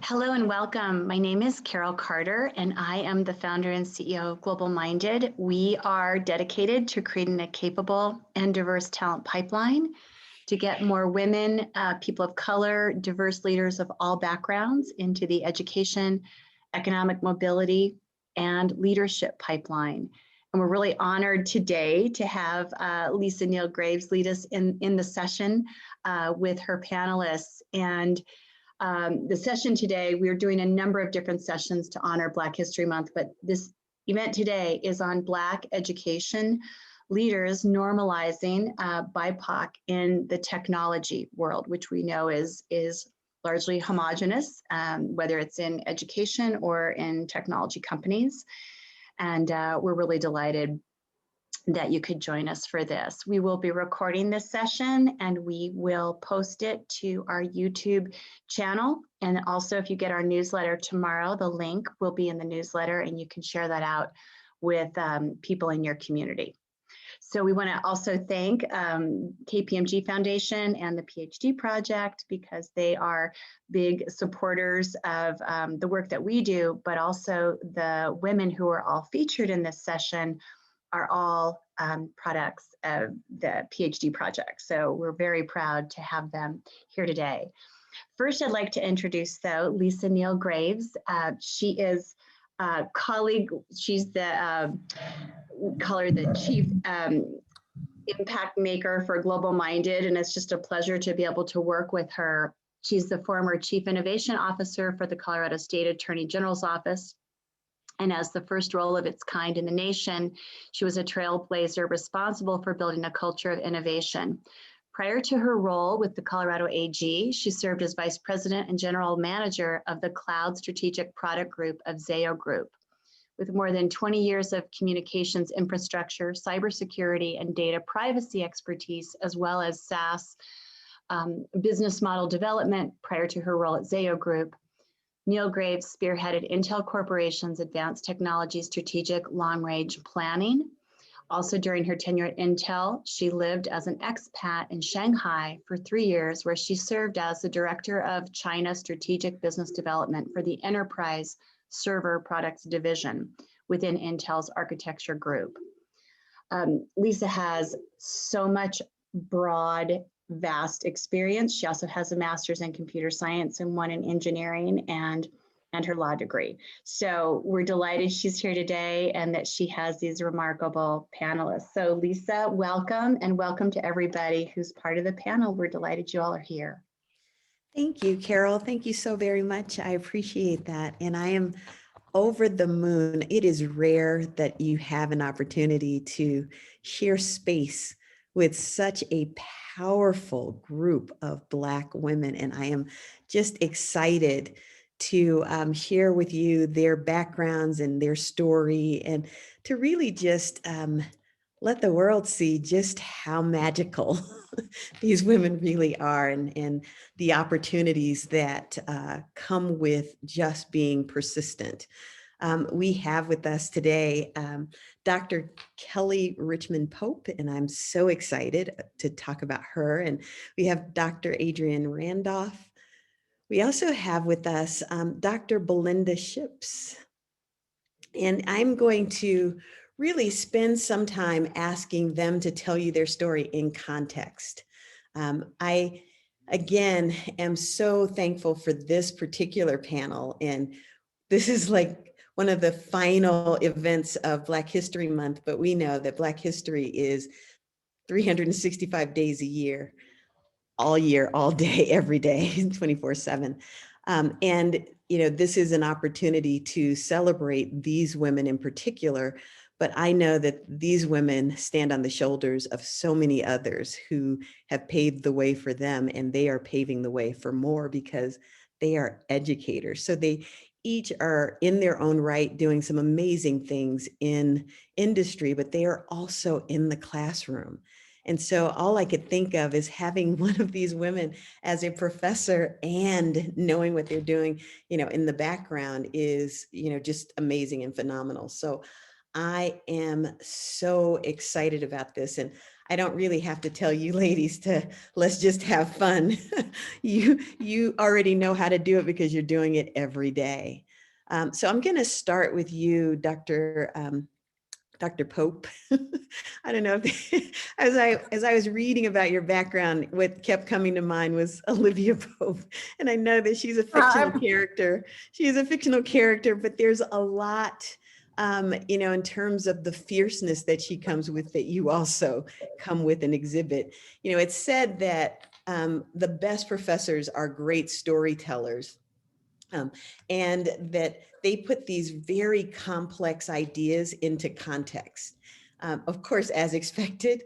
Hello and welcome. My name is Carol Carter, and I am the founder and CEO of GlobalMindED. We are dedicated to creating a capable and diverse talent pipeline to get more women, people of color, diverse leaders of all backgrounds into the education, economic mobility, and leadership pipeline. And we're really honored today to have Lisa Neal-Graves lead us in the session with her panelists. And the session today, we're doing a number of different sessions to honor Black History Month, but this event today is on Black education leaders normalizing BIPOC in the technology world, which we know is largely homogenous, whether it's in education or in technology companies. And we're really delighted that you could join us for this. We will be recording this session and we will post it to our YouTube channel. And also if you get our newsletter tomorrow, the link will be in the newsletter and you can share that out with people in your community. So we want to also thank KPMG Foundation and the Ph.D. project because they are big supporters of the work that we do, but also the women who are all featured in this session are all products of the PhD project. So we're very proud to have them here today. First, I'd like to introduce, though, Lisa Neal-Graves. She is a colleague. She's the chief impact maker for GlobalMindED, and it's just a pleasure to be able to work with her. She's the former Chief Innovation Officer for the Colorado State Attorney General's Office. And as the first role of its kind in the nation, she was a trailblazer responsible for building a culture of innovation. Prior to her role with the Colorado AG, she served as Vice President and General Manager of the Cloud Strategic Product Group of Zayo Group. With more than 20 years of communications infrastructure, cybersecurity, and data privacy expertise, as well as SaaS business model development prior to her role at Zayo Group, Neal-Graves spearheaded Intel Corporation's advanced technology strategic long-range planning. Also during her tenure at Intel, she lived as an expat in Shanghai for 3 years, where she served as the Director of China Strategic Business Development for the Enterprise Server Products Division within Intel's architecture group. Lisa has so much broad, vast experience. She also has a master's in computer science and one in engineering and her law degree. So we're delighted she's here today and that she has these remarkable panelists. So Lisa, welcome, and welcome to everybody who's part of the panel. We're delighted you all are here. Thank you, Carol. Thank you so very much. I appreciate that. And I am over the moon. It is rare that you have an opportunity to share space with such a powerful group of Black women. And I am just excited to share with you their backgrounds and their story and to really just let the world see just how magical these women really are and the opportunities that come with just being persistent. We have with us today Dr. Kelly Richmond Pope, and I'm so excited to talk about her. And we have Dr. Adriane Randolph. We also have with us Dr. Belinda Shipps. And I'm going to really spend some time asking them to tell you their story in context. I, again, am so thankful for this particular panel. And this is like one of the final events of Black History Month, but we know that Black history is 365 days a year, all day, every day, 24/7. And you know, this is an opportunity to celebrate these women in particular, but I know that these women stand on the shoulders of so many others who have paved the way for them, and they are paving the way for more because they are educators. So they each are in their own right doing some amazing things in industry, but they are also in the classroom. And so all I could think of is having one of these women as a professor and knowing what they're doing, you know, in the background is, you know, just amazing and phenomenal. So I am so excited about this. And I don't really have to tell you ladies to let's just have fun. You already know how to do it because you're doing it every day. So I'm going to start with you, Dr. Pope. I don't know if as I was reading about your background, what kept coming to mind was Olivia Pope. And I know that she's a fictional character. She is a fictional character, but there's a lot, in terms of the fierceness that she comes with that you also come with and exhibit. It's said that the best professors are great storytellers. And that they put these very complex ideas into context. Of course, as expected,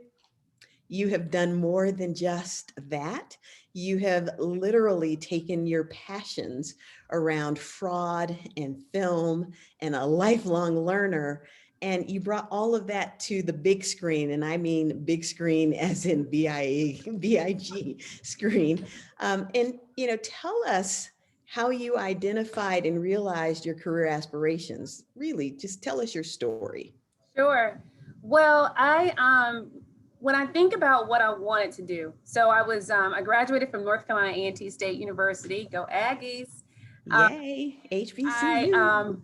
you have done more than just that. You have literally taken your passions around fraud and film and a lifelong learner, and you brought all of that to the big screen. And I mean big screen as in BIG screen. Tell us how you identified and realized your career aspirations. Really, just tell us your story. Sure. Well, when I think about what I wanted to do, so I graduated from North Carolina A&T State University. Go Aggies! Yay, HBCU.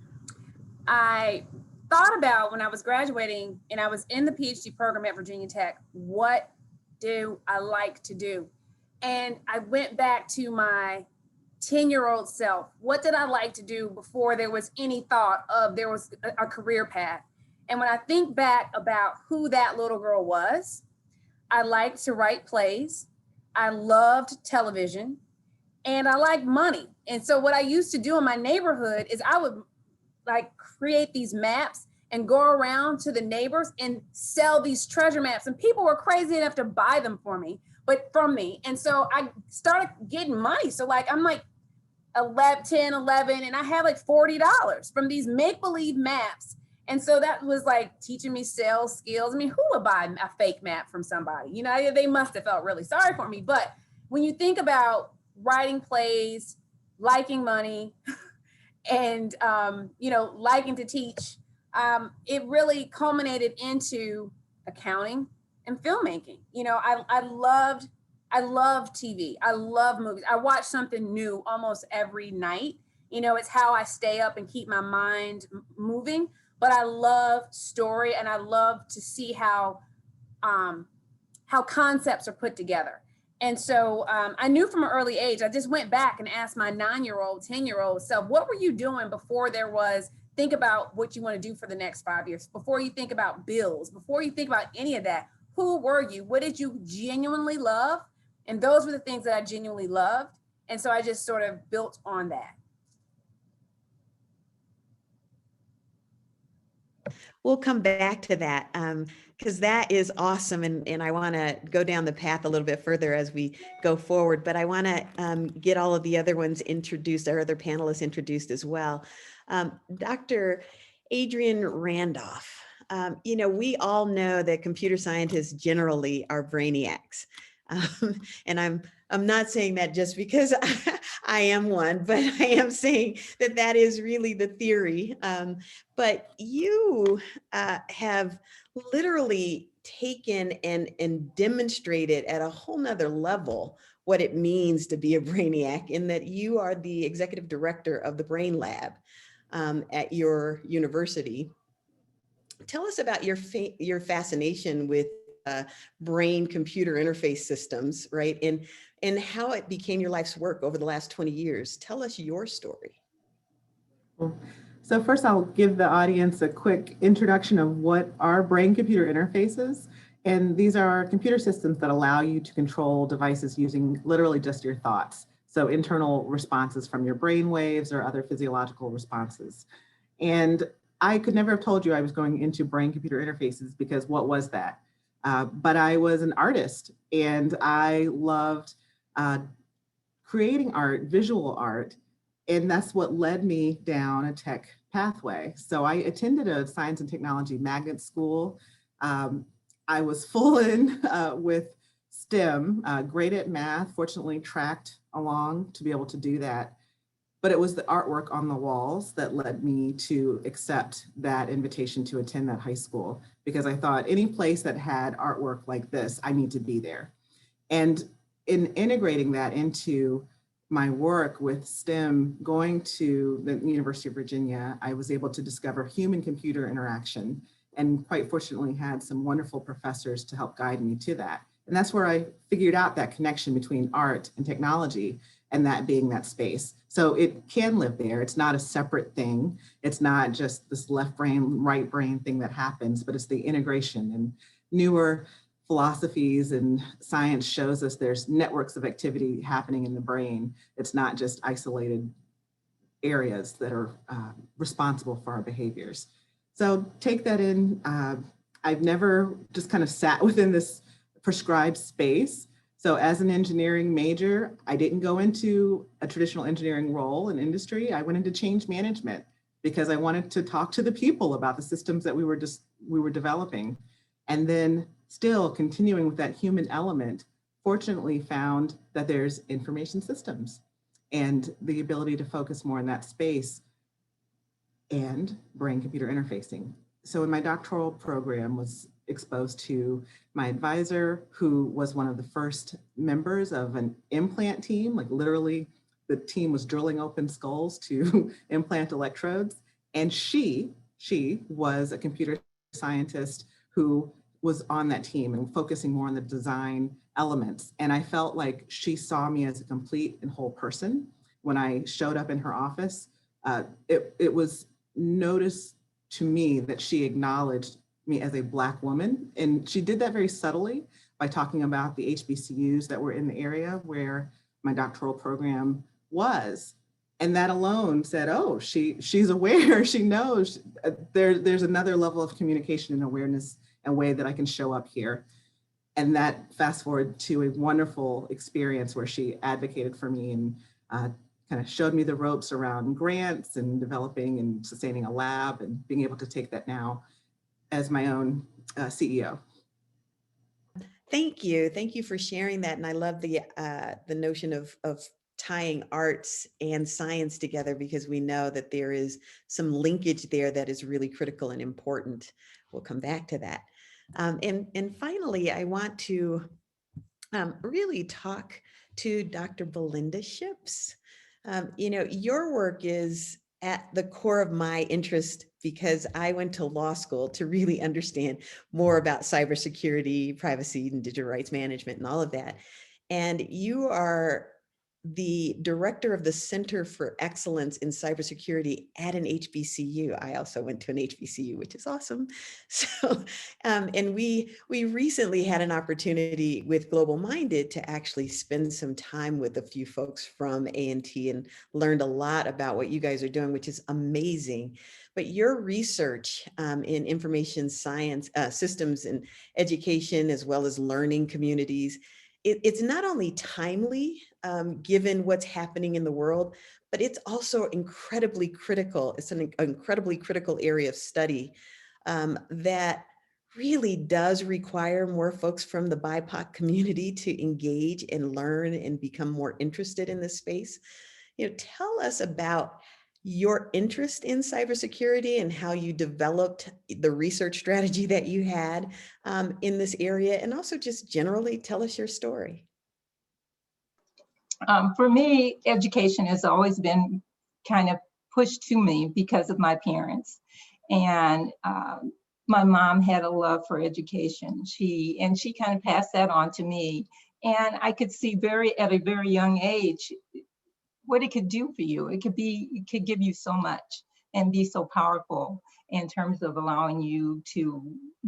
I thought about when I was graduating and I was in the Ph.D. program at Virginia Tech, what do I like to do? And I went back to my 10-year-old self. What did I like to do before there was any thought of there was a career path? And when I think back about who that little girl was, I liked to write plays. I loved television and I liked money. And so what I used to do in my neighborhood is I would create these maps and go around to the neighbors and sell these treasure maps. And people were crazy enough to buy them from me. And so I started getting money. So I'm 10, 11, and I had $40 from these make-believe maps. And so that was teaching me sales skills. I mean, who would buy a fake map from somebody? They must have felt really sorry for me. But when you think about writing plays, liking money, and, liking to teach, it really culminated into accounting and filmmaking. I love TV. I love movies. I watch something new almost every night. It's how I stay up and keep my mind moving. But I love story and I love to see how concepts are put together. And so I knew from an early age, I just went back and asked my 9-year-old, 10-year-old self, what were you doing before there was, think about what you want to do for the next 5 years, before you think about bills, before you think about any of that, who were you? What did you genuinely love? And those were the things that I genuinely loved. And so I just sort of built on that. We'll come back to that because that is awesome. And I want to go down the path a little bit further as we go forward, but I want to get all of the other ones introduced, our other panelists introduced as well. Dr. Adriane Randolph, we all know that computer scientists generally are brainiacs. And I'm not saying that just because I am one, but I am saying that is really the theory. But you have literally taken and demonstrated at a whole nother level what it means to be a brainiac, in that you are the executive director of the BrainLab at your university. Tell us about your fascination with brain-computer interface systems, right? And how it became your life's work over the last 20 years. Tell us your story. So first I'll give the audience a quick introduction of what are brain-computer interfaces. And these are computer systems that allow you to control devices using literally just your thoughts. So internal responses from your brain waves or other physiological responses. And I could never have told you I was going into brain-computer interfaces, because what was that? But I was an artist and I loved creating art, visual art, and that's what led me down a tech pathway. So I attended a science and technology magnet school. I was full in with STEM, great at math, fortunately tracked along to be able to do that. but it was the artwork on the walls that led me to accept that invitation to attend that high school, because I thought any place that had artwork like this, I need to be there. And in integrating that into my work with STEM, going to the University of Virginia, I was able to discover human-computer interaction, and quite fortunately had some wonderful professors to help guide me to that. And that's where I figured out that connection between art and technology, and that being that space. So it can live there. It's not a separate thing. It's not just this left brain, right brain thing that happens, but it's the integration. And newer philosophies and science shows us there's networks of activity happening in the brain. It's not just isolated areas that are responsible for our behaviors. So take that in. I've never just kind of sat within this prescribed space. So as an engineering major, I didn't go into a traditional engineering role in industry. I went into change management because I wanted to talk to the people about the systems that we were developing. And then still continuing with that human element, fortunately found that there's information systems and the ability to focus more in that space and brain-computer interfacing. So in my doctoral program was exposed to my advisor, who was one of the first members of an implant team. Like literally the team was drilling open skulls to implant electrodes. And she was a computer scientist who was on that team and focusing more on the design elements. And I felt like she saw me as a complete and whole person. When I showed up in her office, it was noticed to me that she acknowledged me as a Black woman. And she did that very subtly by talking about the HBCUs that were in the area where my doctoral program was. And that alone said, oh, she's aware, she knows there's another level of communication and awareness and way that I can show up here. And that fast forward to a wonderful experience where she advocated for me and kind of showed me the ropes around grants and developing and sustaining a lab and being able to take that now as my own CEO. Thank you. Thank you for sharing that. And I love the notion of tying arts and science together, because we know that there is some linkage there that is really critical and important. We'll come back to that. And finally, I want to really talk to Dr. Belinda Shipps. Your work is at the core of my interest because I went to law school to really understand more about cybersecurity, privacy, and digital rights management and all of that. And you are the director of the Center for Excellence in Cybersecurity at an HBCU. I also went to an HBCU, which is awesome. So, and we recently had an opportunity with GlobalMindED to actually spend some time with a few folks from A&T and learned a lot about what you guys are doing, which is amazing. But your research in information science systems and education, as well as learning communities, it's not only timely, given what's happening in the world, but it's also incredibly critical. It's an incredibly critical area of study that really does require more folks from the BIPOC community to engage and learn and become more interested in this space. Tell us about your interest in cybersecurity and how you developed the research strategy that you had in this area, and also just generally tell us your story. For me, education has always been kind of pushed to me because of my parents. And my mom had a love for education. She kind of passed that on to me. And I could see at a very young age what it could do for you. It could give you so much and be so powerful in terms of allowing you to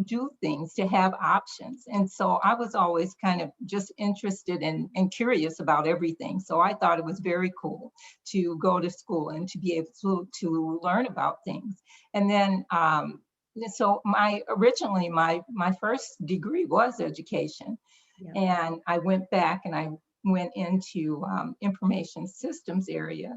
do things, to have options. And so I was always kind of just interested and curious about everything. So I thought it was very cool to go to school and to be able to learn about things. And then, so originally my first degree was education. Yeah. And I went back and I went into information systems area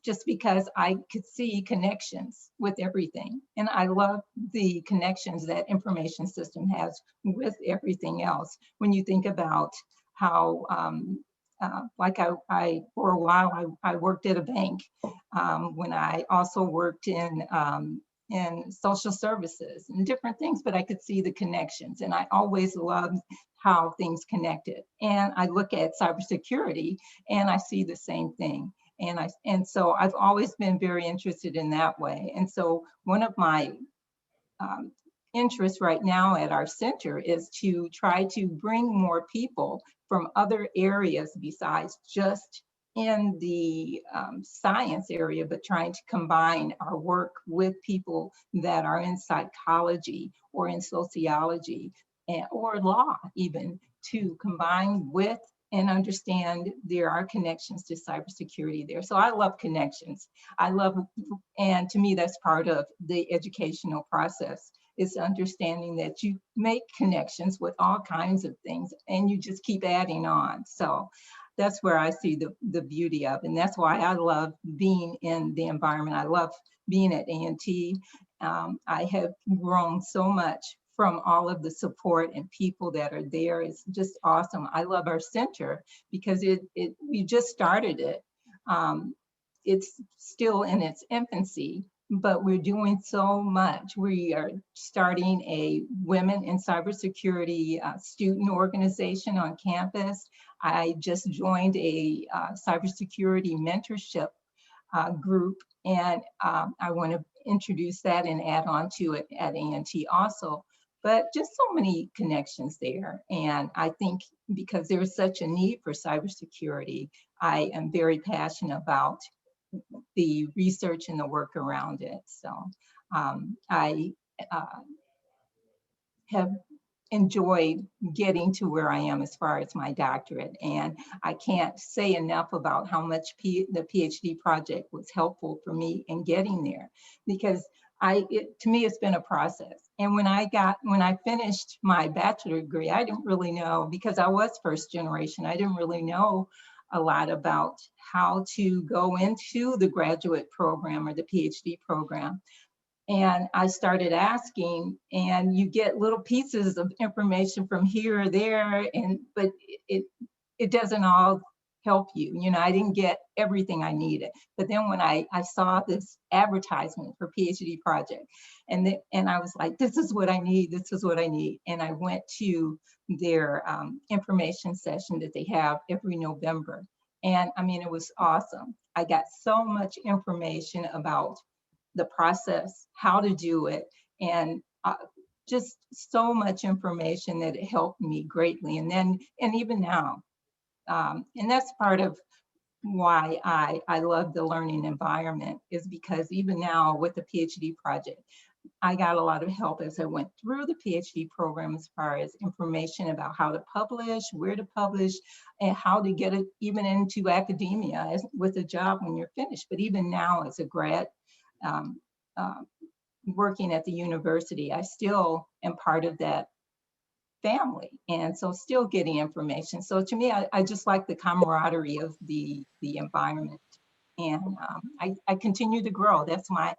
just because I could see connections with everything. And I love the connections that information system has with everything else. When you think about how for a while, I worked at a bank when I also worked in social services and different things, but I could see the connections, and I always loved how things connected. And I look at cybersecurity and I see the same thing. And so I've always been very interested in that way. And so one of my interest right now at our center is to try to bring more people from other areas besides just in the science area, but trying to combine our work with people that are in psychology or in sociology or law, even, to combine with and understand there are connections to cybersecurity there. So I love connections. And to me, that's part of the educational process. It's understanding that you make connections with all kinds of things and you just keep adding on. So that's where I see the beauty of, and that's why I love being in the environment. I love being at A&T. I have grown so much from all of the support and people that are there. It's just awesome. I love our center because we just started it. It's still in its infancy, but we're doing so much. We are starting a Women in Cybersecurity student organization on campus. I just joined a cybersecurity mentorship group, and I want to introduce that and add on to it at A&T also. But just so many connections there. And I think because there's such a need for cybersecurity, I am very passionate about the research and the work around it. So I have enjoyed getting to where I am as far as my doctorate. And I can't say enough about how much the PhD project was helpful for me in getting there, because to me, it's been a process. And when I finished my bachelor degree, I didn't really know, because I was first generation, I didn't really know a lot about how to go into the graduate program or the PhD program. And I started asking, and you get little pieces of information from here or there, but it doesn't all help you. You know, I didn't get everything I needed. But then when I saw this advertisement for PhD project, and I was like, this is what I need, this is what I need. And I went to their information session that they have every November. And I mean, it was awesome. I got so much information about the process, how to do it, and just so much information that it helped me greatly. And even now, and that's part of why I love the learning environment, is because even now with the PhD project, I got a lot of help as I went through the PhD program, as far as information about how to publish, where to publish, and how to get it even into academia with a job when you're finished. But even now as a grad, working at the university, I still am part of that family, and so still getting information. So to me, I just like the camaraderie of the environment, and I continue to grow. That's my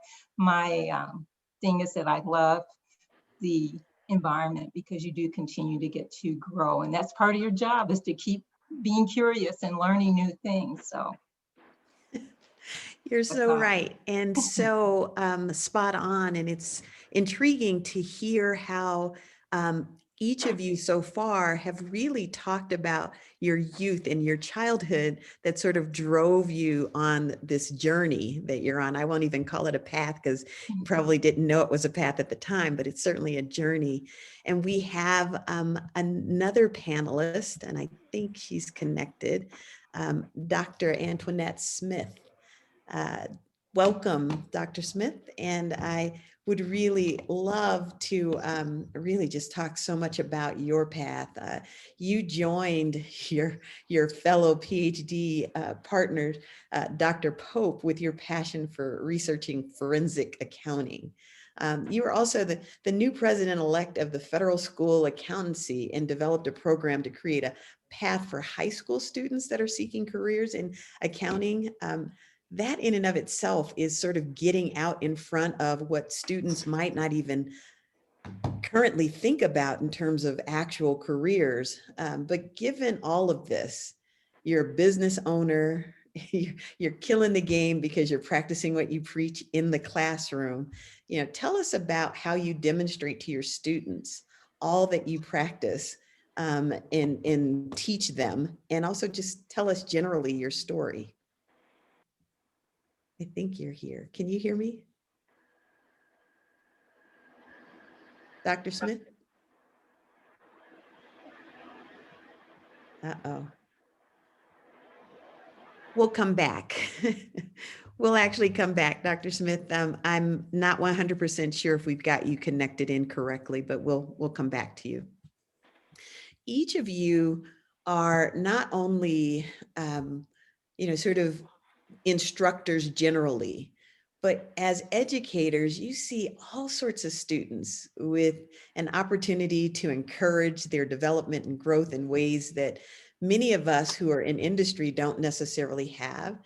thing, is that I love the environment, because you do continue to get to grow, and that's part of your job, is to keep being curious and learning new things. So You're so right, and so spot on. And it's intriguing to hear how each of you so far have really talked about your youth and your childhood that sort of drove you on this journey that you're on. I won't even call it a path, because you probably didn't know it was a path at the time, but it's certainly a journey. And we have another panelist, and I think she's connected, Dr. Antoinette Smith. Welcome, Dr. Smith. And I would really love to really just talk so much about your path. You joined your fellow PhD partner, Dr. Pope, with your passion for researching forensic accounting. You were also the new president-elect of the Federal School Accountancy, and developed a program to create a path for high school students that are seeking careers in accounting. That in and of itself is sort of getting out in front of what students might not even currently think about in terms of actual careers. But given all of this, you're a business owner, you're killing the game because you're practicing what you preach in the classroom. Tell us about how you demonstrate to your students all that you practice and teach them, and also just tell us generally your story. I think you're here. Can you hear me? Dr. Smith? Uh-oh. We'll come back. We'll actually come back, Dr. Smith. I'm not 100% sure if we've got you connected in correctly, but we'll come back to you. Each of you are not only, sort of instructors generally, but as educators, you see all sorts of students with an opportunity to encourage their development and growth in ways that many of us who are in industry don't necessarily have.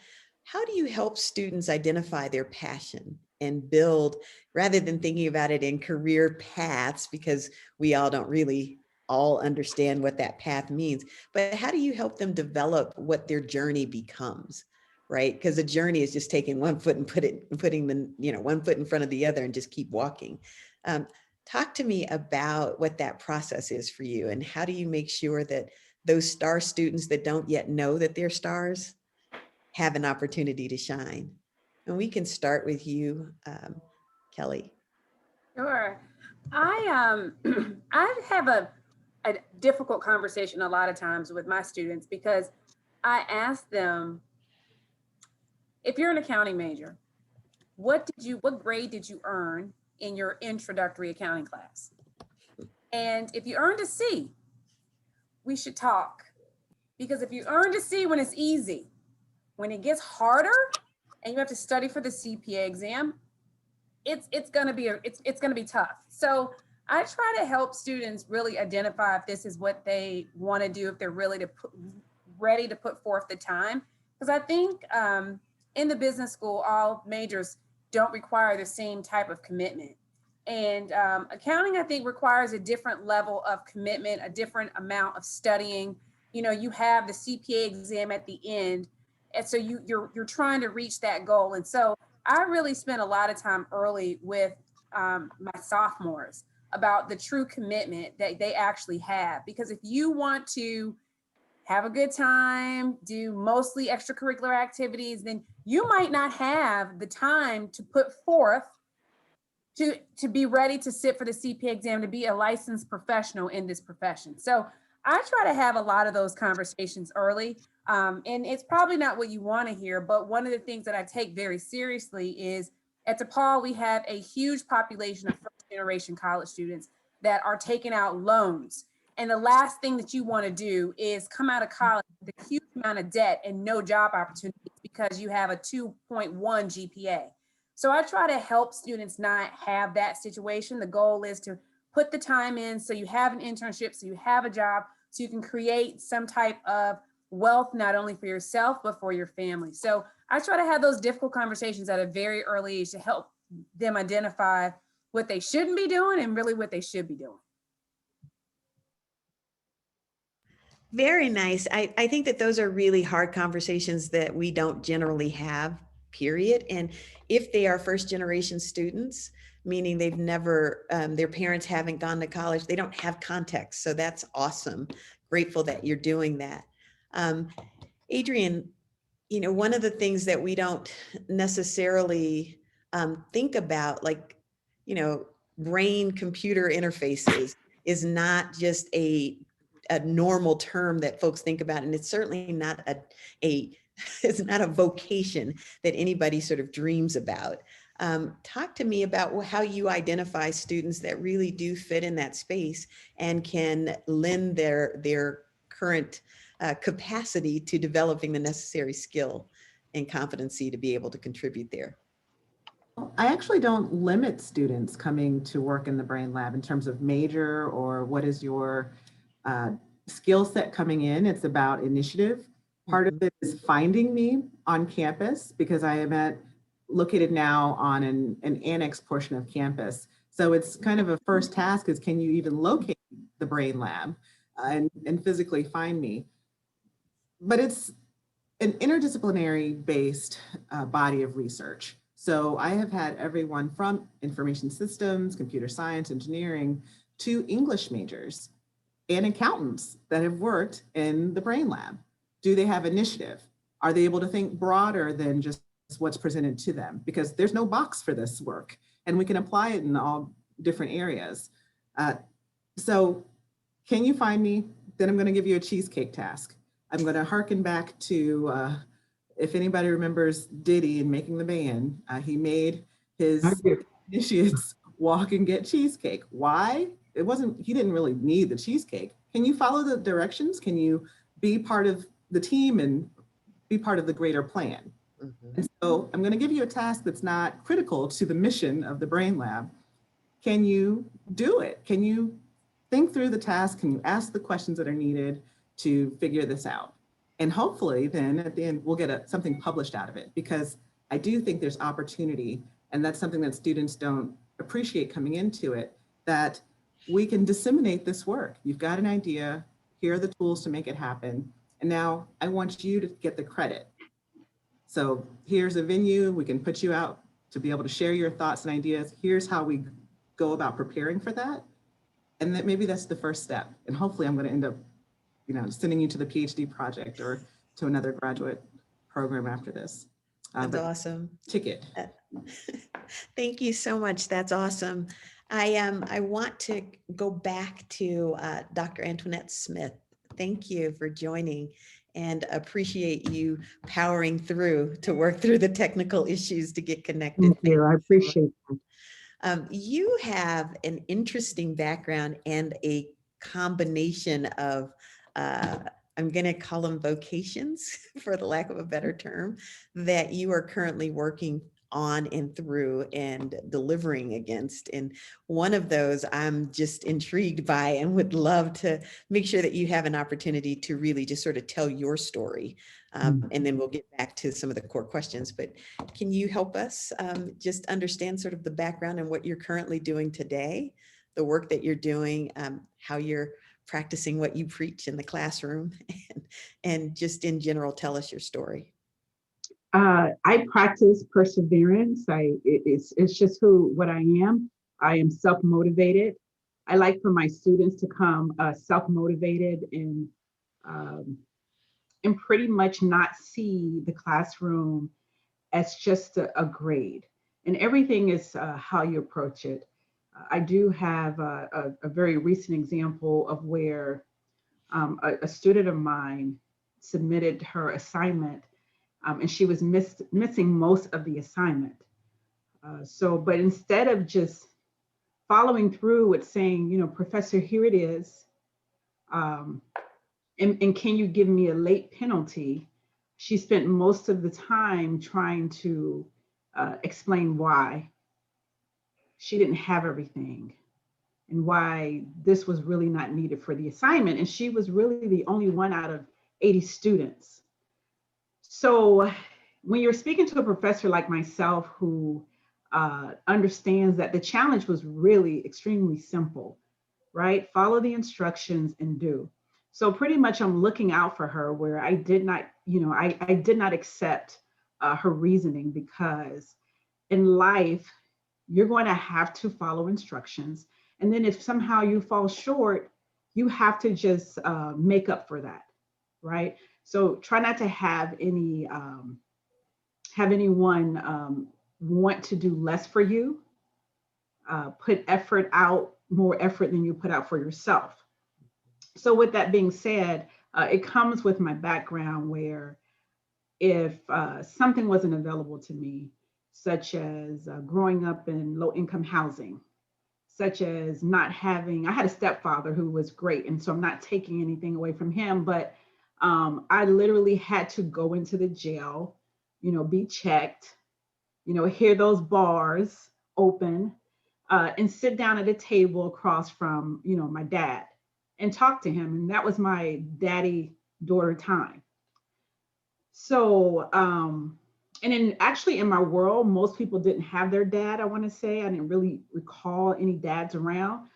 How do you help students identify their passion and build, rather than thinking about it in career paths, because we all don't really all understand what that path means, but how do you help them develop what their journey becomes? Right? Because the journey is just taking one foot and putting the, one foot in front of the other and just keep walking. Talk to me about what that process is for you, and how do you make sure that those star students that don't yet know that they're stars have an opportunity to shine? And we can start with you, Kelly. Sure. I I have a difficult conversation a lot of times with my students, because I ask them, if you're an accounting major, what grade did you earn in your introductory accounting class? And if you earned a C, we should talk. Because if you earned a C when it's easy, when it gets harder and you have to study for the CPA exam, it's gonna be tough. So I try to help students really identify if this is what they want to do, if they're really ready to put forth the time. Because I think in the business school, all majors don't require the same type of commitment. And accounting, I think, requires a different level of commitment, a different amount of studying. You have the CPA exam at the end, and so you're trying to reach that goal. And so I really spent a lot of time early with my sophomores about the true commitment that they actually have. Because if you want to have a good time, do mostly extracurricular activities, then you might not have the time to put forth to be ready to sit for the CPA exam, to be a licensed professional in this profession. So I try to have a lot of those conversations early. And it's probably not what you want to hear, but one of the things that I take very seriously is at DePaul, we have a huge population of first generation college students that are taking out loans. And the last thing that you want to do is come out of college with a huge amount of debt and no job opportunities because you have a 2.1 GPA. So I try to help students not have that situation. The goal is to put the time in so you have an internship, so you have a job, so you can create some type of wealth, not only for yourself, but for your family. So I try to have those difficult conversations at a very early age to help them identify what they shouldn't be doing and really what they should be doing. Very nice. I think that those are really hard conversations that we don't generally have, period. And if they are first generation students, meaning they've never, their parents haven't gone to college, they don't have context. So that's awesome. Grateful that you're doing that. Adriane, one of the things that we don't necessarily think about, like, brain computer interfaces is not just a normal term that folks think about. And it's certainly not it's not a vocation that anybody sort of dreams about. Talk to me about how you identify students that really do fit in that space and can lend their current capacity to developing the necessary skill and competency to be able to contribute there. I actually don't limit students coming to work in the BrainLab in terms of major or what is your skill set coming in. It's about initiative. Part of it is finding me on campus, because I am located now on an annex portion of campus. So it's kind of a first task is, can you even locate the BrainLab and physically find me? but it's an interdisciplinary based body of research. So I have had everyone from information systems, computer science, engineering, to English majors and accountants that have worked in the BrainLab. Do they have initiative? Are they able to think broader than just what's presented to them? Because there's no box for this work and we can apply it in all different areas. So can you find me? Then I'm going to give you a cheesecake task. I'm going to harken back to, if anybody remembers Diddy and Making the Band, he made his initiates walk and get cheesecake. Why? He didn't really need the cheesecake. Can you follow the directions? Can you be part of the team and be part of the greater plan? Mm-hmm. And so I'm going to give you a task that's not critical to the mission of the BrainLab. Can you do it? Can you think through the task? Can you ask the questions that are needed to figure this out? And hopefully then at the end, we'll get something published out of it, because I do think there's opportunity, and that's something that students don't appreciate coming into it, that we can disseminate this work. You've got an idea, here are the tools to make it happen, and now I want you to get the credit. So here's a venue, we can put you out to be able to share your thoughts and ideas. Here's how we go about preparing for that. And that maybe that's the first step. And hopefully I'm going to end up, sending you to the PhD project or to another graduate program after this. That's awesome. Ticket. Thank you so much. That's awesome. I want to go back to Dr. Antoinette Smith. Thank you for joining, and appreciate you powering through to work through the technical issues to get connected. Thank you. I appreciate that. You have an interesting background and a combination of, I'm going to call them vocations, for the lack of a better term, that you are currently working on and through and delivering against. And one of those I'm just intrigued by and would love to make sure that you have an opportunity to really just sort of tell your story. And then we'll get back to some of the core questions. But can you help us just understand sort of the background and what you're currently doing today, the work that you're doing, how you're practicing what you preach in the classroom, and just in general, tell us your story. I practice perseverance. It's just what I am. I am self-motivated. I like for my students to come self-motivated and pretty much not see the classroom as just a grade. And everything is how you approach it. I do have a very recent example of where a student of mine submitted her assignment, and she was missing most of the assignment. But instead of just following through with saying, Professor, here it is, and can you give me a late penalty? She spent most of the time trying to explain why she didn't have everything and why this was really not needed for the assignment. And she was really the only one out of 80 students. So when you're speaking to a professor like myself who understands that the challenge was really extremely simple, right? Follow the instructions and do. So pretty much I'm looking out for her, where I did not, I did not accept her reasoning, because in life, you're going to have to follow instructions. And then if somehow you fall short, you have to just make up for that, right? So try not to have anyone want to do less for you, put effort out, more effort than you put out for yourself. So with that being said, it comes with my background, where if something wasn't available to me, such as growing up in low-income housing, such as not having, I had a stepfather who was great, and so I'm not taking anything away from him, but I literally had to go into the jail, be checked, hear those bars open, and sit down at a table across from, my dad and talk to him. And that was my daddy-daughter time. So, and then actually in my world, most people didn't have their dad, I want to say. I didn't really recall any dads around.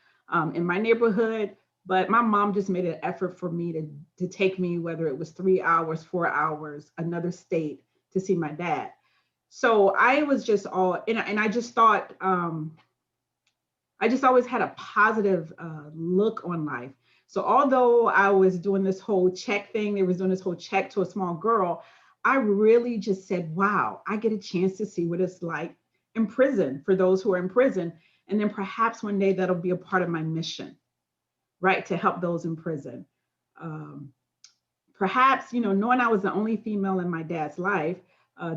In my neighborhood, But my mom just made an effort for me to take me, whether it was 3 hours, 4 hours, another state to see my dad. So I was just all, and I just thought, I just always had a positive look on life. So although I was doing this whole check thing, they was doing this whole check to a small girl, I really just said, wow, I get a chance to see what it's like in prison for those who are in prison. And then perhaps one day that'll be a part of my mission, right? To help those in prison. Perhaps, you know, knowing I was the only female in my dad's life,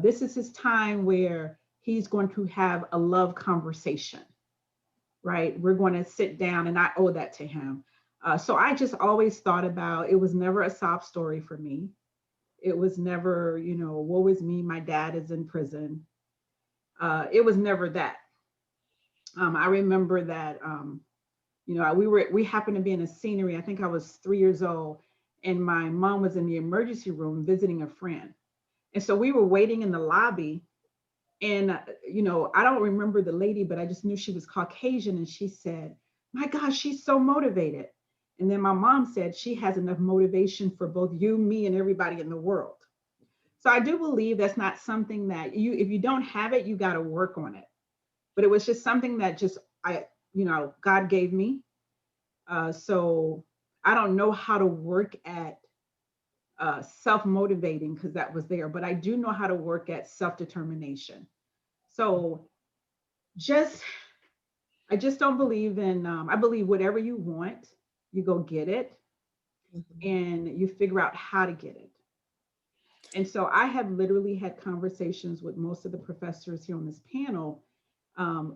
this is his time where he's going to have a love conversation, right? We're going to sit down, and I owe that to him. So I just always thought about, it was never a sob story for me. It was never, you know, woe is me, my dad is in prison. It was never that. I remember that, you know, we happened to be in a scenery. I think I was 3 years old, and my mom was in the emergency room visiting a friend. And so we were waiting in the lobby, and, you know, I don't remember the lady, but I just knew she was Caucasian. And she said, my gosh, she's so motivated. And then my mom said, she has enough motivation for both you, me, and everybody in the world. So I do believe that's not something that if you don't have it, you got to work on it. But it was just something that you know, God gave me. So I don't know how to work at self-motivating, because that was there, but I do know how to work at self-determination. So I just don't believe in, I believe whatever you want, you go get it, and you figure out how to get it. And so I have literally had conversations with most of the professors here on this panel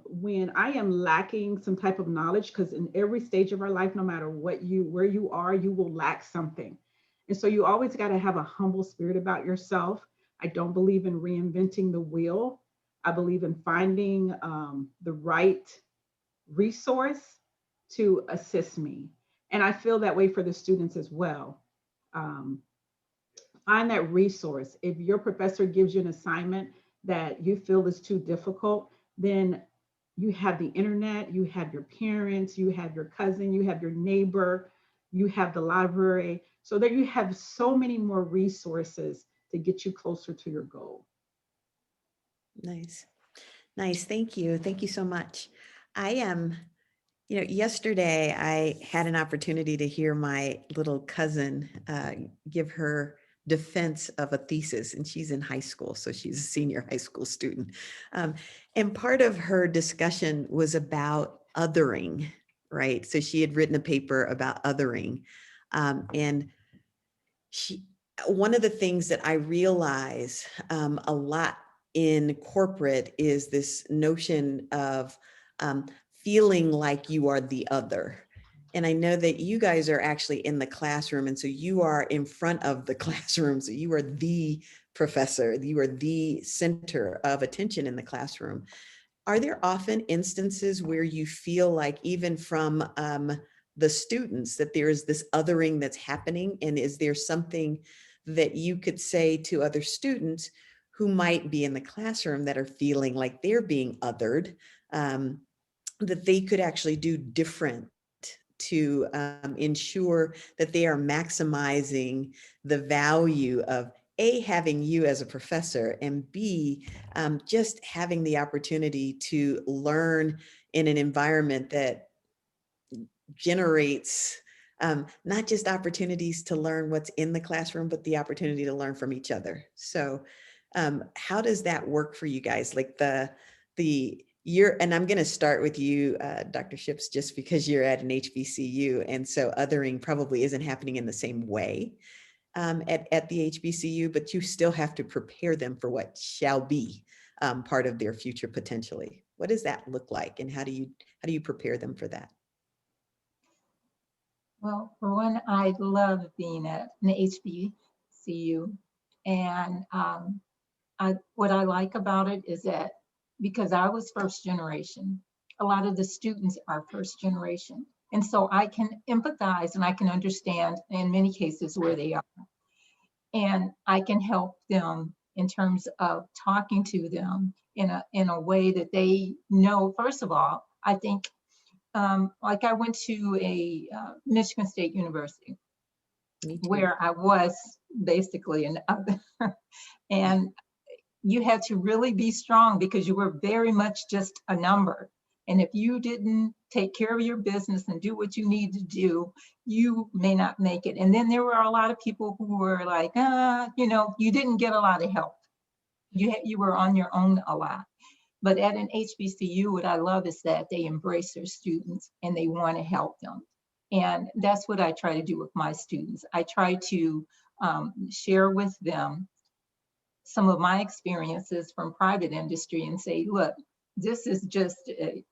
when I am lacking some type of knowledge, because in every stage of our life, no matter where you are, you will lack something. And so you always got to have a humble spirit about yourself. I don't believe in reinventing the wheel. I believe in finding the right resource to assist me. And I feel that way for the students as well. Find that resource. If your professor gives you an assignment that you feel is too difficult, then you have the internet, you have your parents, you have your cousin, you have your neighbor, you have the library, so that you have so many more resources to get you closer to your goal. Nice. Nice. Thank you. Thank you so much. I am, you know, yesterday I had an opportunity to hear my little cousin give her defense of a thesis, and she's in high school. So she's a senior high school student. And part of her discussion was about othering, right? So she had written a paper about othering. And one of the things that I realize a lot in corporate is this notion of feeling like you are the other. And I know that you guys are actually in the classroom, and so you are in front of the classroom. So you are the professor, you are the center of attention in the classroom. Are there often instances where you feel like, even from the students, that there is this othering that's happening? And is there something that you could say to other students who might be in the classroom that are feeling like they're being othered, that they could actually do different to ensure that they are maximizing the value of A, having you as a professor, and B, just having the opportunity to learn in an environment that generates not just opportunities to learn what's in the classroom, but the opportunity to learn from each other. So how does that work for you guys? Like and I'm going to start with you, Dr. Shipps, just because you're at an HBCU. And so othering probably isn't happening in the same way at the HBCU, but you still have to prepare them for what shall be part of their future potentially. What does that look like? And how do you prepare them for that? Well, for one, I love being at an HBCU. And what I like about it is that because I was first generation, a lot of the students are first generation. And so I can empathize and I can understand in many cases where they are. And I can help them in terms of talking to them in a way that they know. First of all, I think like I went to a Michigan State University Me too. where I was basically an other. And you had to really be strong because you were very much just a number. And if you didn't take care of your business and do what you need to do, you may not make it. And then there were a lot of people who were like, you know, you didn't get a lot of help. You were on your own a lot. But at an HBCU, what I love is that they embrace their students and they want to help them. And that's what I try to do with my students. I try to share with them some of my experiences from private industry and say, look, this is just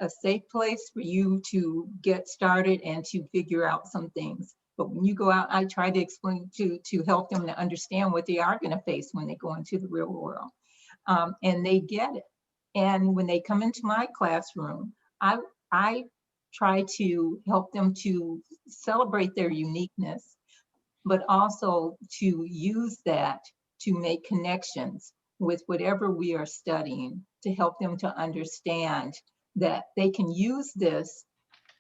a safe place for you to get started and to figure out some things. But when you go out, I try to explain to help them to understand what they are going to face when they go into the real world. And they get it. And when they come into my classroom, I try to help them to celebrate their uniqueness, but also to use that to make connections with whatever we are studying to help them to understand that they can use this.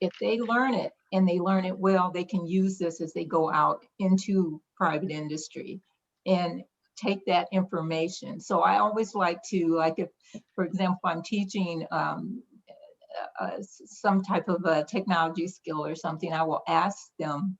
If they learn it and they learn it well, they can use this as they go out into private industry and take that information. So I always like to, like if, for example, I'm teaching some type of a technology skill or something, I will ask them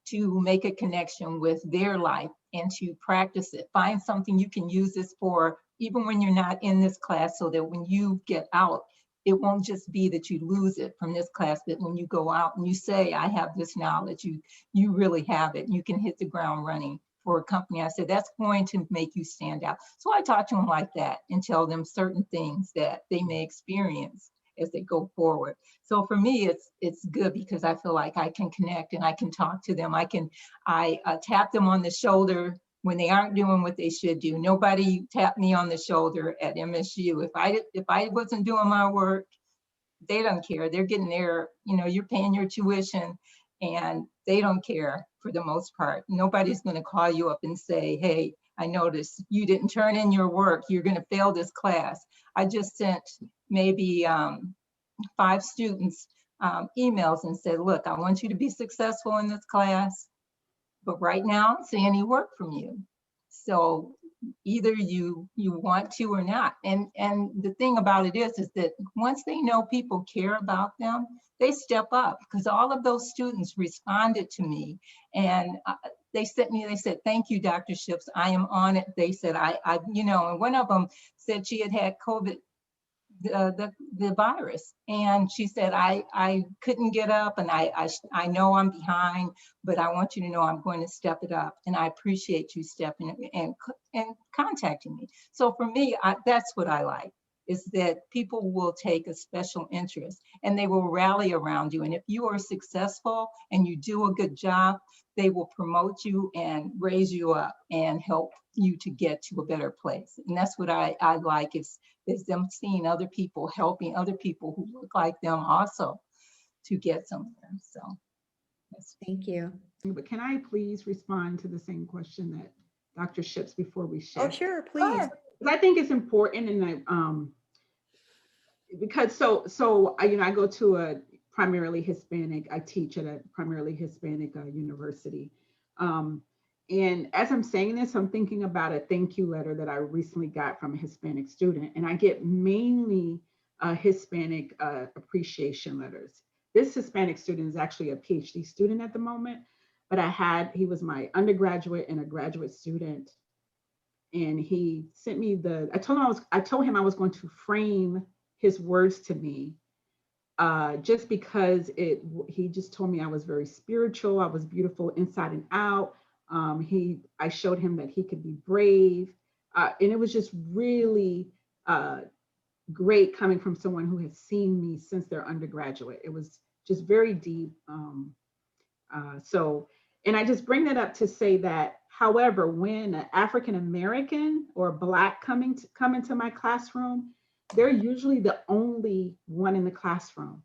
to make a connection with their life and to practice it. Find something you can use this for, even when you're not in this class, so that when you get out, it won't just be that you lose it from this class, but when you go out and you say, I have this knowledge, you really have it. You can hit the ground running for a company. I said, that's going to make you stand out. So I talk to them like that and tell them certain things that they may experience as they go forward. So for me, it's good because I feel like I can connect and I can talk to them. I tap them on the shoulder when they aren't doing what they should do. Nobody tapped me on the shoulder at MSU. If I wasn't doing my work, they don't care. They're getting their, you know, you're paying your tuition and they don't care for the most part. Nobody's going to call you up and say, hey, I noticed you didn't turn in your work. You're going to fail this class. I just sent maybe 5 students emails and said, look, I want you to be successful in this class, but right now I don't see any work from you. So either you want to or not. And the thing about it is that once they know people care about them, they step up, because all of those students responded to me and they said, thank you, Dr. Shipps, I am on it. They said, I you know, and one of them said she had COVID, the virus. And she said, I couldn't get up and I know I'm behind, but I want you to know I'm going to step it up. And I appreciate you stepping and contacting me. So for me, that's what I like, is that people will take a special interest and they will rally around you. And if you are successful and you do a good job, they will promote you and raise you up and help you to get to a better place. And that's what I like, is them seeing other people helping other people who look like them also to get somewhere. So Thank you. But can I please respond to the same question that Dr. Shipps before we shift? Oh, sure, please. I think it's important, and because I go to a primarily Hispanic, I teach at a primarily Hispanic university. And as I'm saying this, I'm thinking about a thank you letter that I recently got from a Hispanic student, and I get mainly Hispanic appreciation letters. This Hispanic student is actually a Ph.D. student at the moment, but he was my undergraduate and a graduate student. And he sent me I told him I was going to frame his words to me, just because he just told me I was very spiritual, I was beautiful inside and out. I showed him that he could be brave. And it was just really great coming from someone who has seen me since their undergraduate. It was just very deep. And I just bring that up to say that, however, when an African-American or Black come into my classroom, they're usually the only one in the classroom.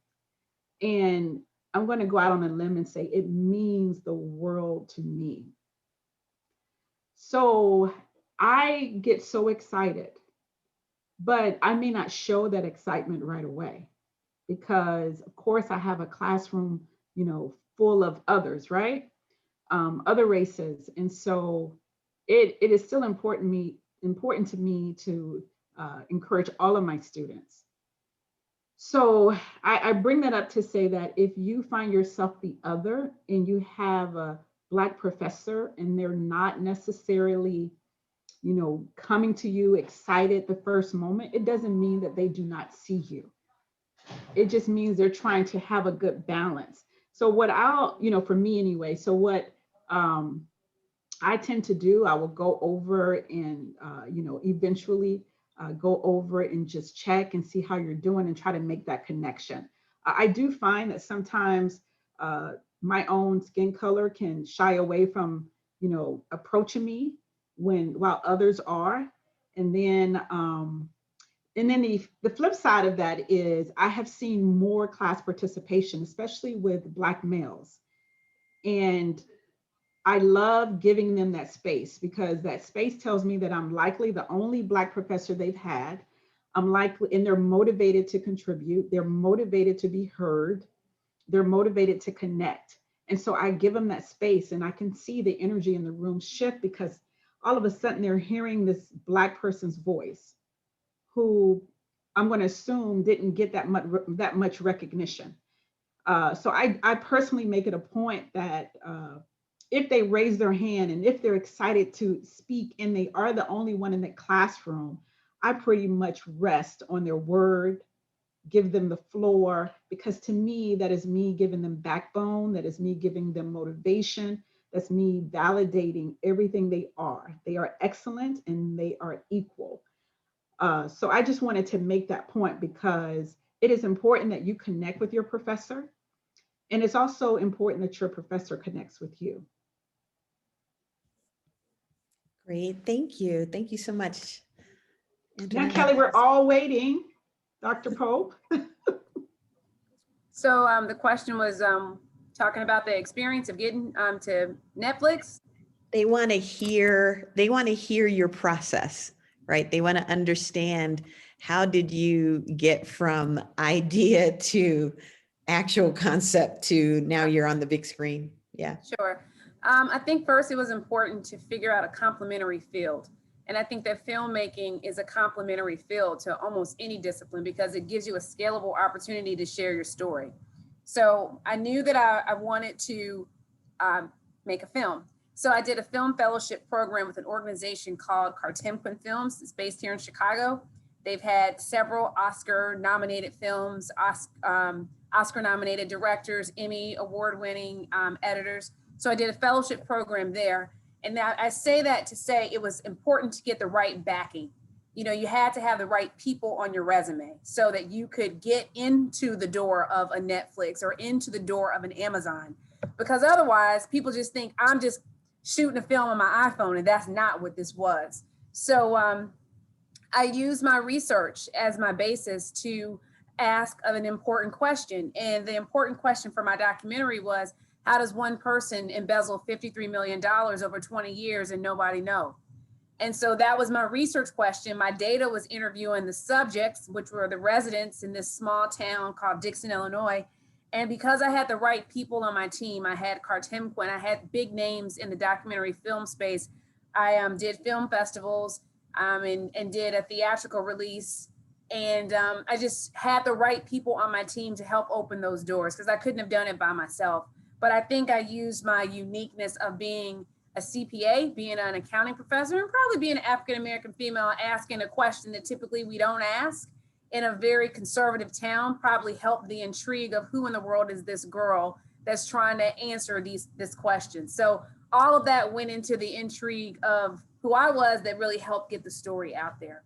And I'm going to go out on a limb and say it means the world to me. So I get so excited, but I may not show that excitement right away, because of course I have a classroom, you know, full of others, right? Other races. And so it is still important to me to encourage all of my students. So I bring that up to say that if you find yourself the other and you have a Black professor and they're not necessarily, you know, coming to you excited the first moment, it doesn't mean that they do not see you. It just means they're trying to have a good balance. So what I'll, you know, for me anyway, so what I tend to do, I will go over and, you know, eventually go over and just check and see how you're doing and try to make that connection. I do find that sometimes my own skin color can shy away from, you know, approaching me while others are. And then the flip side of that is I have seen more class participation, especially with Black males. And I love giving them that space because that space tells me that I'm likely the only Black professor they've had. I'm likely, and they're motivated to contribute. They're motivated to be heard. They're motivated to connect. And so I give them that space and I can see the energy in the room shift because all of a sudden they're hearing this Black person's voice who I'm going to assume didn't get that much recognition. So I personally make it a point that if they raise their hand and if they're excited to speak and they are the only one in the classroom, I pretty much rest on their word, give them the floor, because to me, that is me giving them backbone, that is me giving them motivation, that's me validating everything they are. They are excellent and they are equal. So I just wanted to make that point because it is important that you connect with your professor. And it's also important that your professor connects with you. Great, thank you. Thank you so much. Now, Kelly, we're all waiting. Dr. Pope. So the question was talking about the experience of getting to Netflix. They want to hear your process, right? They want to understand, how did you get from idea to actual concept to now you're on the big screen? Yeah. Sure. I think first it was important to figure out a complementary field. And I think that filmmaking is a complementary field to almost any discipline because it gives you a scalable opportunity to share your story. So I knew that I wanted to make a film. So I did a film fellowship program with an organization called Cartemquin Films. It's based here in Chicago. They've had several Oscar-nominated films, Oscar-nominated directors, Emmy award-winning editors. So I did a fellowship program there. And now I say that to say it was important to get the right backing. You know, you had to have the right people on your resume so that you could get into the door of a Netflix or into the door of an Amazon, because otherwise people just think I'm just shooting a film on my iPhone, and that's not what this was. So I used my research as my basis to ask an important question. And the important question for my documentary was, how does one person embezzle $53 million over 20 years and nobody know? And so that was my research question. My data was interviewing the subjects, which were the residents in this small town called Dixon, Illinois. And because I had the right people on my team, I had Cartemquin, I had big names in the documentary film space. I did film festivals and did a theatrical release. And I just had the right people on my team to help open those doors because I couldn't have done it by myself. But I think I used my uniqueness of being a CPA, being an accounting professor, and probably being an African-American female, asking a question that typically we don't ask in a very conservative town, probably helped the intrigue of who in the world is this girl that's trying to answer this question. So all of that went into the intrigue of who I was that really helped get the story out there.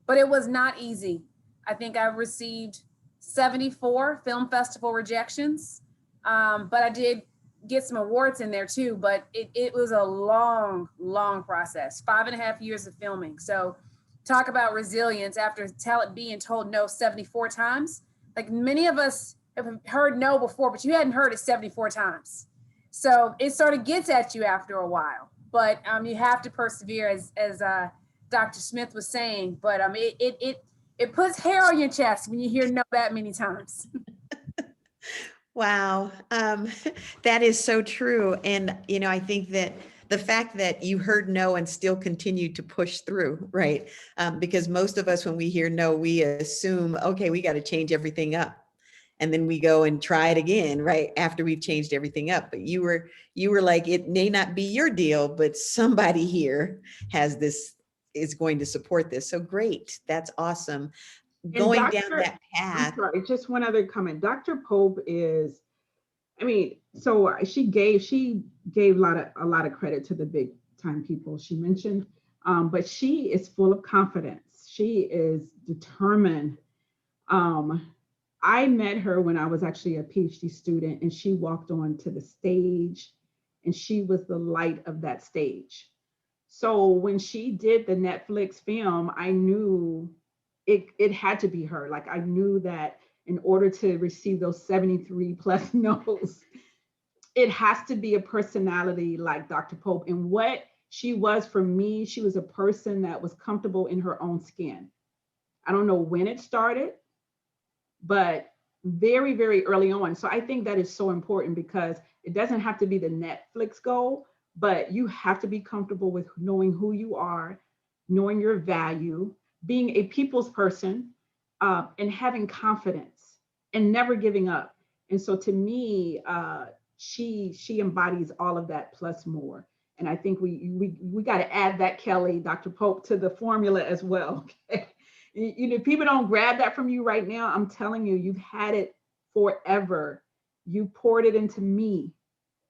But it was not easy. I think I received 74 film festival rejections. But I did get some awards in there too, but it was a long process, 5.5 years of filming. So talk about resilience after being told no 74 times. Like many of us have heard no before, but you hadn't heard it 74 times. So it sort of gets at you after a while, but you have to persevere as Dr. Smith was saying, but it puts hair on your chest when you hear no that many times. Wow, that is so true. And, I think that the fact that you heard no and still continued to push through, right? Because most of us, when we hear no, we assume, okay, we got to change everything up. And then we go and try it again, right? After we've changed everything up. But you were like, it may not be your deal, but somebody here is going to support this. So great. That's awesome. And Going down Dr. that I'm path. sorry, just one other comment. Dr. Pope is, so she gave a lot of credit to the big time people she mentioned, but she is full of confidence. She is determined. I met her when I was actually a PhD student, and she walked onto the stage, and she was the light of that stage. So when she did the Netflix film, I knew it had to be her. Like, I knew that in order to receive those 73 plus no's, it has to be a personality like Dr. Pope. And what she was for me, she was a person that was comfortable in her own skin. I don't know when it started, but very, very early on. So I think that is so important, because it doesn't have to be the Netflix goal, but you have to be comfortable with knowing who you are, knowing your value, being a people's person, and having confidence and never giving up. And so to me, she embodies all of that plus more. And I think we got to add that, Kelly, Dr. Pope, to the formula as well. Okay? If people don't grab that from you right now, I'm telling you, you've had it forever. You poured it into me,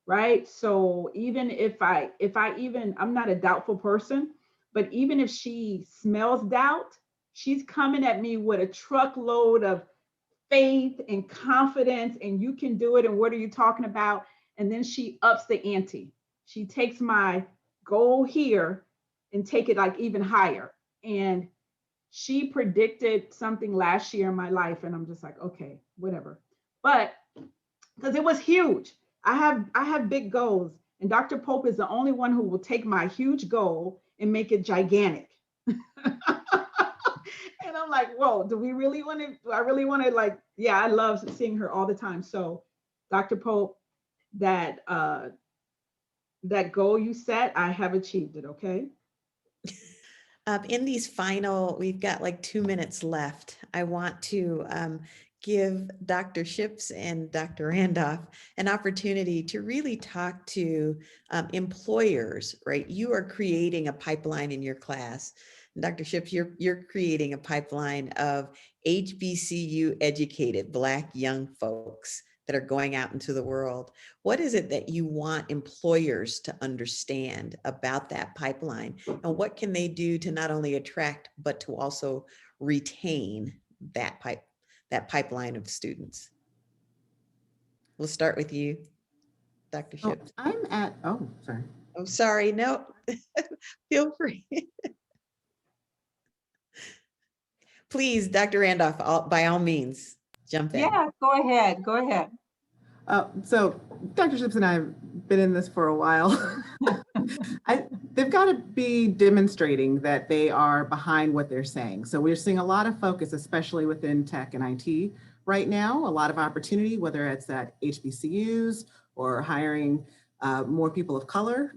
right? So even if I'm not a doubtful person, but even if she smells doubt, she's coming at me with a truckload of faith and confidence, and you can do it, and what are you talking about? And then she ups the ante. She takes my goal here and take it like even higher. And she predicted something last year in my life, and I'm just like, okay, whatever. But because it was huge. I have big goals, and Dr. Pope is the only one who will take my huge goal and make it gigantic. And I'm like, whoa, do I really want to, like, yeah, I love seeing her all the time. So Dr. Pope, that that goal you set, I have achieved it. Okay. In these final, we've got like 2 minutes left. I want to give Dr. Shipps and Dr. Randolph an opportunity to really talk to employers, right? You are creating a pipeline in your class. Dr. Shipps, you're creating a pipeline of HBCU educated Black young folks that are going out into the world. What is it that you want employers to understand about that pipeline? And what can they do to not only attract, but to also retain that pipeline of students? We'll start with you, Dr. Shipps. Sorry. Oh, sorry, no, feel free. Please, Dr. Randolph, by all means, jump in. Yeah, go ahead. Go ahead. So Dr. Shipps and I have been in this for a while. They've got to be demonstrating that they are behind what they're saying. So we're seeing a lot of focus, especially within tech and IT right now, a lot of opportunity, whether it's at HBCUs or hiring more people of color,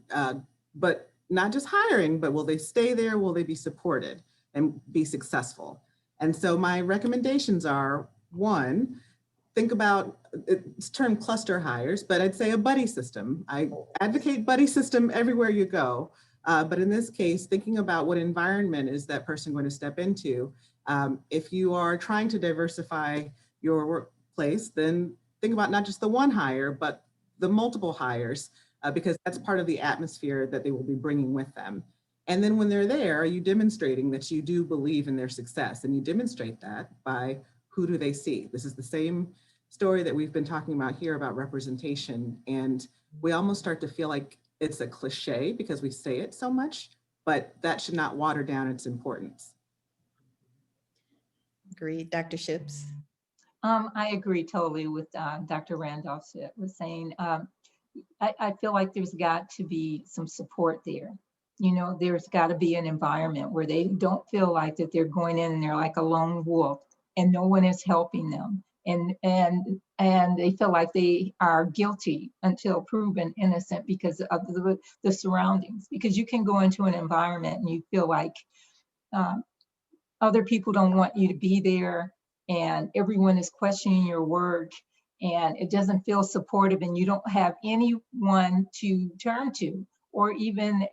but not just hiring, but will they stay there? Will they be supported and be successful? And so my recommendations are, one, think about, it's termed cluster hires, but I'd say a buddy system. I advocate buddy system everywhere you go. But in this case, thinking about what environment is that person going to step into. If you are trying to diversify your workplace, then think about not just the one hire, but the multiple hires, because that's part of the atmosphere that they will be bringing with them. And then when they're there, are you demonstrating that you do believe in their success? And you demonstrate that by who do they see? This is the same story that we've been talking about here about representation. And we almost start to feel like it's a cliche because we say it so much, but that should not water down its importance. Agreed, Dr. Shipps. I agree totally with Dr. Randolph was saying. I feel like there's got to be some support there. There's got to be an environment where they don't feel like that they're going in and they're like a lone wolf and no one is helping them. and they feel like they are guilty until proven innocent because of the surroundings. Because you can go into an environment and you feel like other people don't want you to be there, and everyone is questioning your work, and it doesn't feel supportive, and you don't have anyone to turn to, or even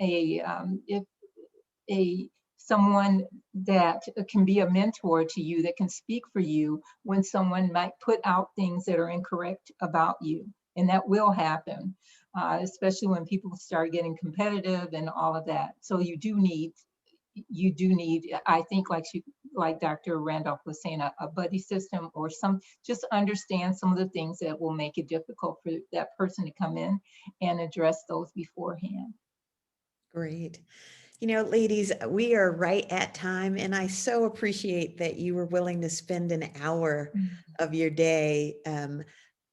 someone that can be a mentor to you, that can speak for you when someone might put out things that are incorrect about you. And that will happen, especially when people start getting competitive and all of that. So you do need, I think, like Dr. Randolph was saying, a buddy system, or just understand some of the things that will make it difficult for that person to come in and address those beforehand. Great. You know, ladies, we are right at time, and I so appreciate that you were willing to spend an hour of your day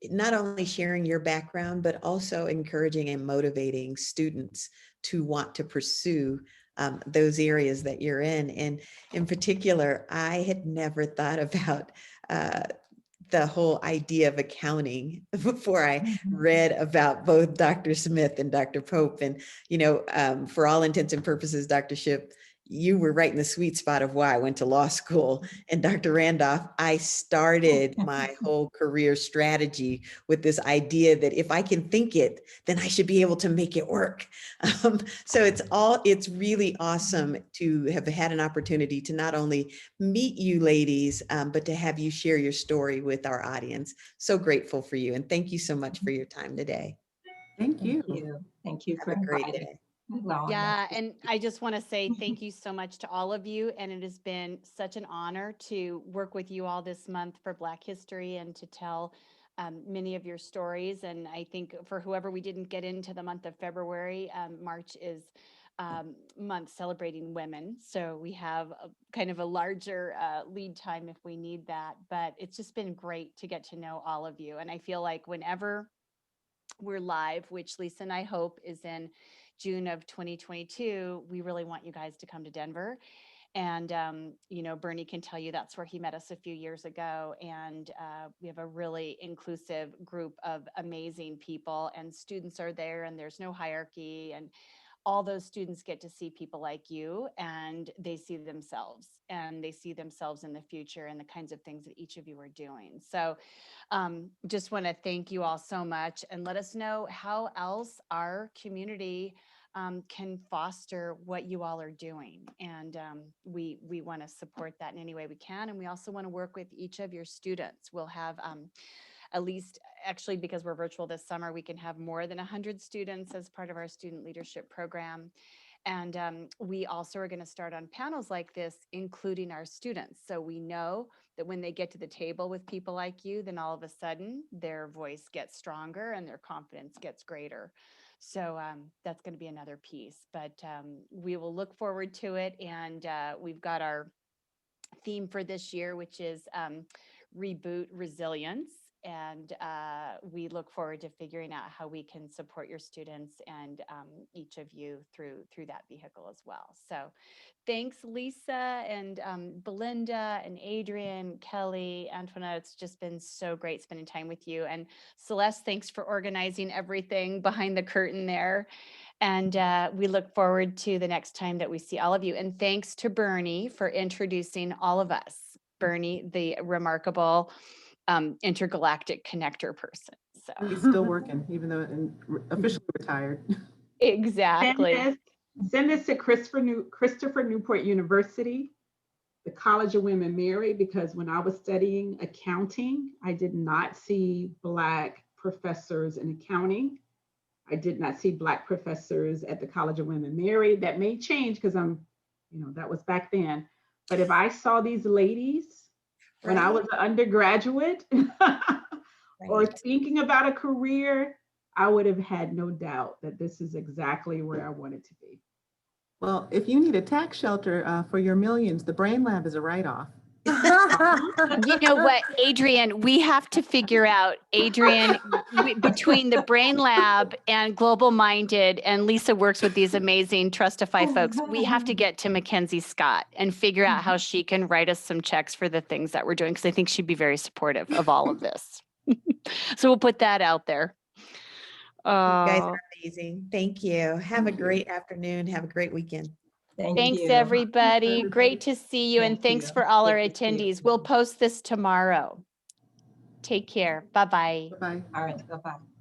not only sharing your background, but also encouraging and motivating students to want to pursue those areas that you're in. And in particular, I had never thought about the whole idea of accounting before I read about both Dr. Smith and Dr. Pope. And, you know, for all intents and purposes, Dr. Shipp, you were right in the sweet spot of why I went to law school. And Dr. Randolph, I started my whole career strategy with this idea that if I can think it, then I should be able to make it work. So it's really awesome to have had an opportunity to not only meet you ladies, but to have you share your story with our audience. So grateful for you. And thank you so much for your time today. Thank you. Thank you for Have a great inviting. day. Yeah, and I just want to say thank you so much to all of you. And it has been such an honor to work with you all this month for Black History and to tell many of your stories. And I think for whoever we didn't get into the month of February, March is month celebrating women. So we have kind of a larger lead time if we need that. But it's just been great to get to know all of you. And I feel like whenever we're live, which Lisa and I hope is in June of 2022, we really want you guys to come to Denver. And, you know, Bernie can tell you that's where he met us a few years ago. And we have a really inclusive group of amazing people, and students are there, and there's no hierarchy. And all those students get to see people like you, and they see themselves in the future and the kinds of things that each of you are doing. So just want to thank you all so much, and let us know how else our community can foster what you all are doing. And we want to support that in any way we can. And we also want to work with each of your students. We'll have at least, actually, because we're virtual this summer, we can have more than 100 students as part of our student leadership program. And we also are going to start on panels like this, including our students. So we know that when they get to the table with people like you, then all of a sudden their voice gets stronger and their confidence gets greater. So that's going to be another piece, but we will look forward to it. And we've got our theme for this year, which is Reboot Resilience. And we look forward to figuring out how we can support your students and each of you through that vehicle as well. So thanks, Lisa and Belinda and Adriane, Kelly, Antoinette. It's just been so great spending time with you. And Celeste, thanks for organizing everything behind the curtain there. And we look forward to the next time that we see all of you. And thanks to Bernie for introducing all of us. Bernie, the remarkable intergalactic connector person. So He's still working, even though officially retired. exactly. Send this to Christopher Newport University, the College of Women Married, because when I was studying accounting, I did not see Black professors in accounting. I did not see Black professors at the College of Women Married. That may change because that was back then. But if I saw these ladies when I was an undergraduate or thinking about a career, I would have had no doubt that this is exactly where I wanted to be. Well, if you need a tax shelter for your millions, the BrainLab is a write-off. You know what, Adriane, we have to figure out, Adriane, between the BrainLab and GlobalMindED, and Lisa works with these amazing Trustify folks, we have to get to Mackenzie Scott and figure out how she can write us some checks for the things that we're doing, because I think she'd be very supportive of all of this. So we'll put that out there. You guys are amazing. Thank you. Have a great afternoon. Have a great weekend. Thanks, you. everybody. Great to see you. And thanks for all our attendees. We'll post this tomorrow. Take care. Bye-bye. Bye. All right, bye-bye.